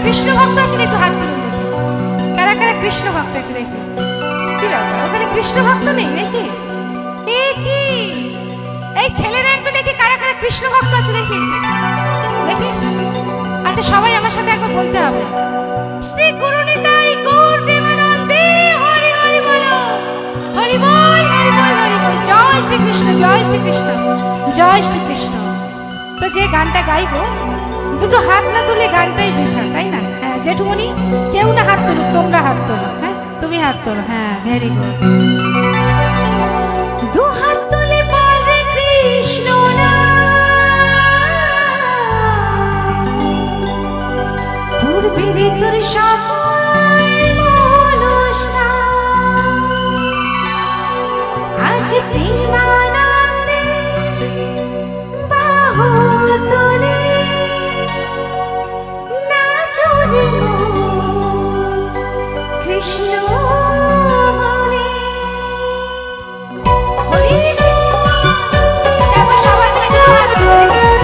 কৃষ্ণ ভক্ত আছেন একটু হাত তুলুন দেখি। কারা কারা কৃষ্ণ ভক্ত একটু দেখি। কি ব্যাপার ওখানে কৃষ্ণ ভক্ত নেই নাকি? এ কি এই ছেলেরা একটু দেখি কারা কারা কৃষ্ণ ভক্ত আছে দেখি দেখি। আচ্ছা সবাই আমার সাথে একবার বলতে হবে, শ্রী গুরু নিতাই গৌর প্রেমানন্দে হরি হরি বলো, হরি বল হরি বল হরি বল। জয় শ্রীকৃষ্ণ জয় শ্রীকৃষ্ণ জয় শ্রীকৃষ্ণ। তো যে গানটা গাইবো দুটো হাত না তুলে গানটাই বৃথা, তাই না? হ্যাঁ জেঠুমনি কেউ না হাত তুলুক, তোমরা হাত তোলো। হ্যাঁ তুমি হাত তোলো। হ্যাঁ ভেরি গুড। দু হাত তুলে বল রে কৃষ্ণ না, পূর্বের তোর সকল মনস্কা আজ প্রেমানন্দে বাহু তুলে নাচো রে কৃষ্ণ বলে। হরি বল। সবাই মিলে একটু হাত তুলে দেখি।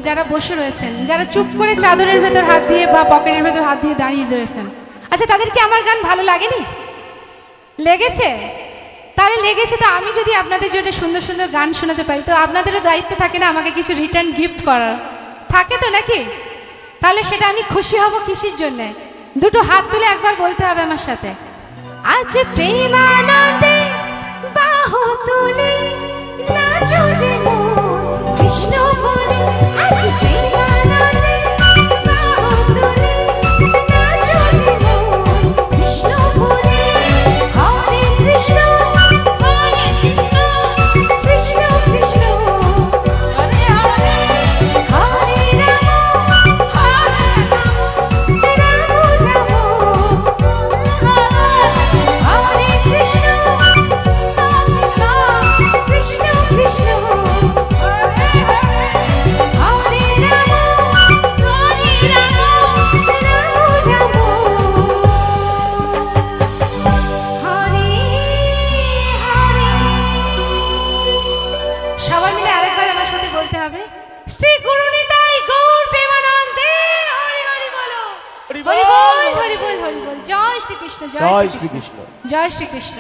যারা বসে রয়েছেন, যারা চুপ করে চাদরের ভেতর হাত দিয়ে বা পকেটের ভেতর হাত দিয়ে দাঁড়িয়ে রয়েছেন, আচ্ছা তাদেরকে আমার গান ভালো লাগেনি? লেগেছে? তাহলে লেগেছে তো আমি যদি আপনাদের জন্য সুন্দর সুন্দর গান শোনাতে পারি তো আপনাদেরও দায়িত্ব থাকে না আমাকে কিছু রিটার্ন গিফট করার, থাকে তো নাকি? তাহলে সেটা আমি খুশি হব কিসের জন্যে? দুটো হাত তুলে একবার বলতে হবে আমার সাথে, আজ প্রেমানন্দে বাহু তুলে নাচো রে কৃষ্ণ বলে। আজ প্রেমানন্দে বাহু তুলে নাচো রে কৃষ্ণ বলে। হরে কৃষ্ণ হরে কৃষ্ণ কৃষ্ণ কৃষ্ণ হরে হরে, হরে রাম রাম হরে কৃষ্ণ কৃষ্ণ কৃষ্ণ হরি বল হরি বল হরি বল। জয় শ্রীকৃষ্ণ, জয় শ্রীকৃষ্ণ। জয় শ্রীকৃষ্ণ।